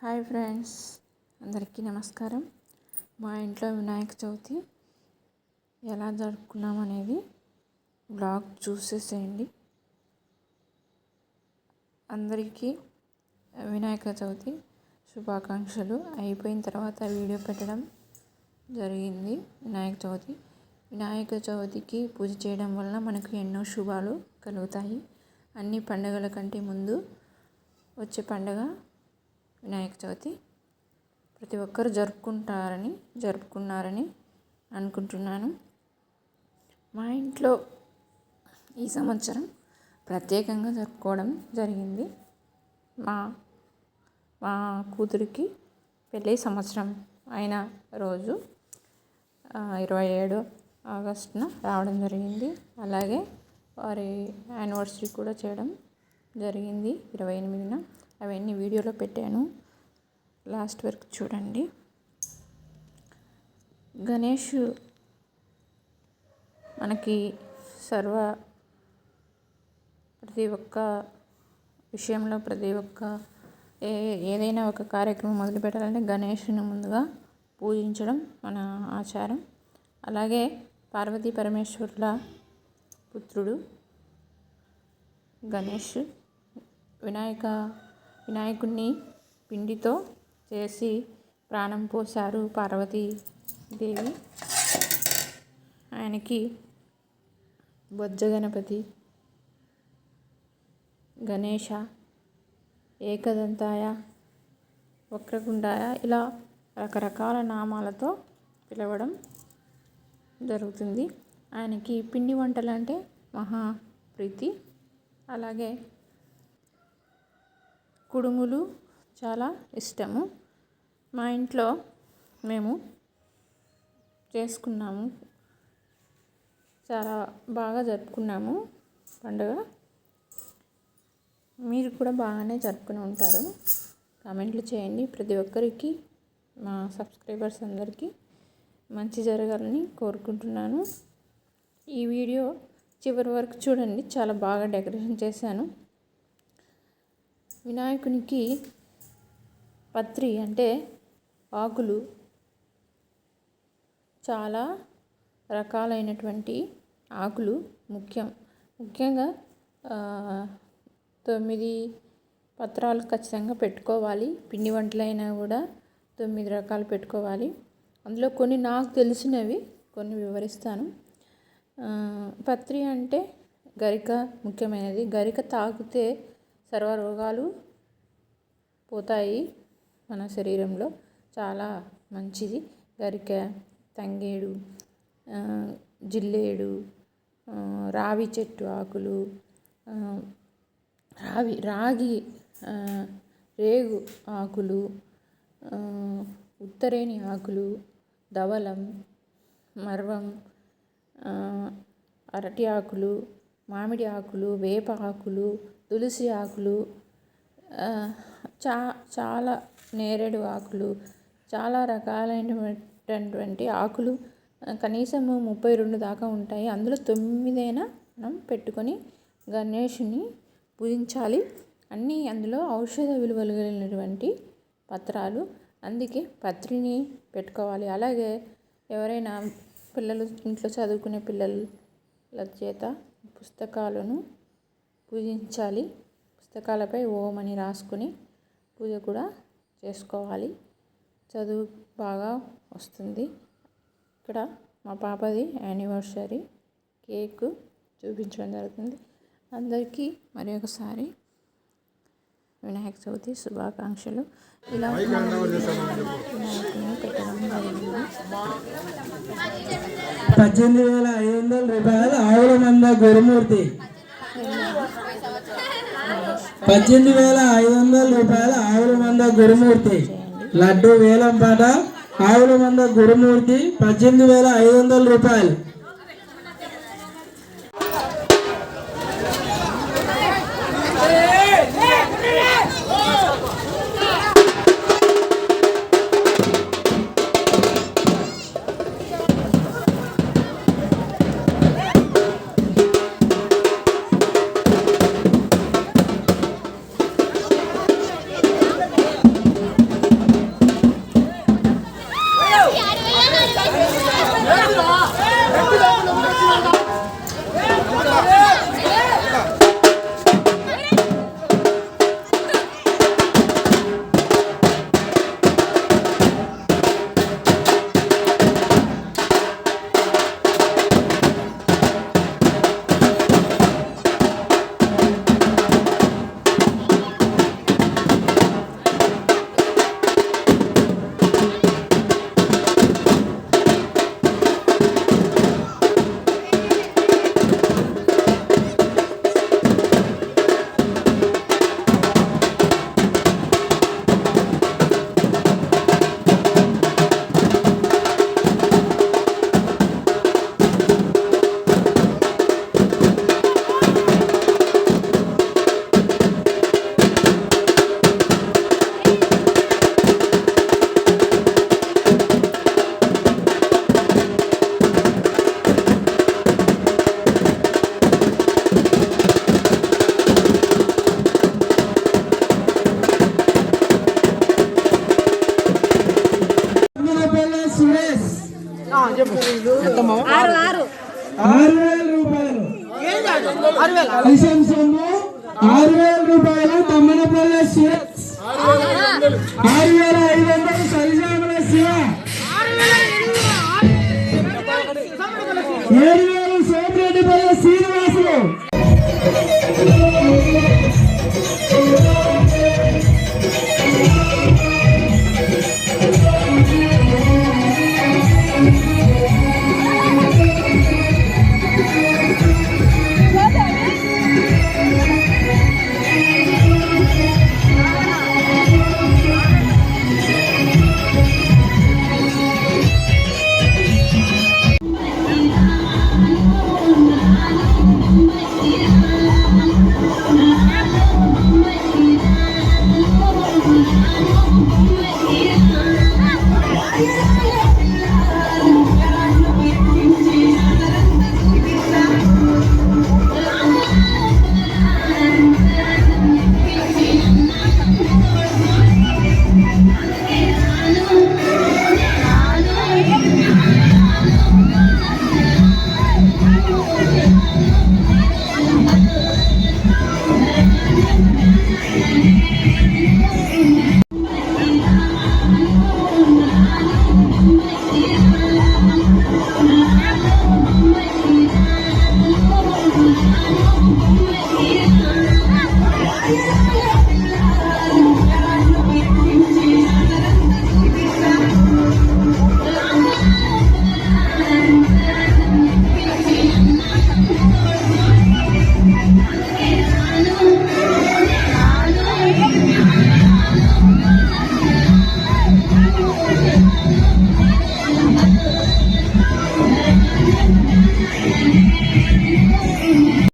Hi friends, అందరికీ నమస్కారం. మా ఇంట్లో వినాయక చవితి ఎలా జరుపుకున్నాం అనేది బ్లాగ్ చూసేసేయండి. అందరికీ వినాయక చవితి శుభాకాంక్షలు. అయిపోయిన తర్వాత వీడియో పెట్టడం జరిగింది. వినాయక చవితికి పూజ చేయడం వలన మనకు ఎన్నో శుభాలు కలుగుతాయి. అన్ని పండుగల కంటే ముందు వచ్చే పండుగ వినాయక చవితి. ప్రతి ఒక్కరు జరుపుకున్నారని అనుకుంటున్నాను. మా ఇంట్లో ఈ సంవత్సరం ప్రత్యేకంగా జరుపుకోవడం జరిగింది. మా కూతురికి పెళ్ళి సంవత్సరం అయిన రోజు 27 ఆగస్టున రావడం జరిగింది. అలాగే వారి యానివర్సరీ కూడా చేయడం జరిగింది 28న. అవన్నీ వీడియోలో పెట్టాను, లాస్ట్ వరకు చూడండి. గణేష్ మనకి ప్రతి ఒక్క విషయంలో ఏదైనా ఒక కార్యక్రమం మొదలు పెట్టాలంటే గణేష్ని ముందుగా పూజించడం మన ఆచారం. అలాగే పార్వతీ పరమేశ్వరుల పుత్రుడు గణేష్ వినాయకుడిని పిండితో చేసి ప్రాణం పోశారు పార్వతీదేవి. ఆయనకి బొజ్జ గణపతి, గణేశ, ఏకదంతాయ, వక్రతుండాయ ఇలా రకరకాల నామాలతో పిలవడం జరుగుతుంది. ఆయనకి పిండి వంటలు అంటే మహా ప్రీతి. అలాగే కుడుములు చాలా ఇష్టము. మా ఇంట్లో మేము చేసుకున్నాము, చాలా బాగా జరుపుకున్నాము పండుగ. మీరు కూడా బాగానే జరుపుకుని ఉంటారు. కామెంట్లు చేయండి. ప్రతి ఒక్కరికి, మా సబ్స్క్రైబర్స్ అందరికీ మంచి జరగాలని కోరుకుంటున్నాను. ఈ వీడియో చివరి వరకు చూడండి, చాలా బాగా డెకరేషన్ చేశాను. వినాయకునికి పత్రి అంటే ఆకులు, చాలా రకాలైనటువంటి ఆకులు ముఖ్యంగా 9 పత్రాలు ఖచ్చితంగా పెట్టుకోవాలి. పిండి వంటలైనా కూడా 9 రకాలు పెట్టుకోవాలి. అందులో కొన్ని నాకు తెలిసినవి కొన్ని వివరిస్తాను. పత్రి అంటే గరిక ముఖ్యమైనది. గరిక తాకితే సర్వరోగాలు పోతాయి. మన శరీరంలో చాలా మంచిది గరిక. తంగేడు, జిల్లేడు, రావి చెట్టు ఆకులు, రాగి రేగు ఆకులు, ఉత్తరేణి ఆకులు, ధవలం, మర్వం, అరటి ఆకులు, మామిడి ఆకులు, వేప ఆకులు, తులసి ఆకులు, చాలా నేరేడు ఆకులు, చాలా రకాలైనటువంటి ఆకులు కనీసం 32 దాకా ఉంటాయి. అందులో 9 మనం పెట్టుకొని గణేషుని పూజించాలి. అన్నీ అందులో ఔషధ విలువలు కలిగినటువంటి పత్రాలు, అందుకే పత్రిని పెట్టుకోవాలి. అలాగే ఎవరైనా పిల్లలు ఇంట్లో చదువుకునే పిల్లల చేత పుస్తకాలను పూజించాలి. పుస్తకాలపై ఓం అని రాసుకొని పూజ కూడా చేసుకోవాలి. చదువు బాగా వస్తుంది. ఇక్కడ మా పాపది యానివర్సరీ కేక్ చూపించడం జరుగుతుంది. అందరికీ మరి ఒకసారి వినాయక చవితి శుభాకాంక్షలు. ఇలా వినాయకుడిని పెట్టడం జరిగింది. 18,500 రూపాయలు ఆవుల మంద గురుమూర్తి. 18,500 రూపాయలు ఆవుల మంద గురుమూర్తి. లడ్డు వేలం పాట ఆవుల మంద గురుమూర్తి 18,500 రూపాయలు. 6,000 రూపాయలు. కలశం సొమ్ము 6,000 రూపాయలు. తమ్మనపల్లె 6,000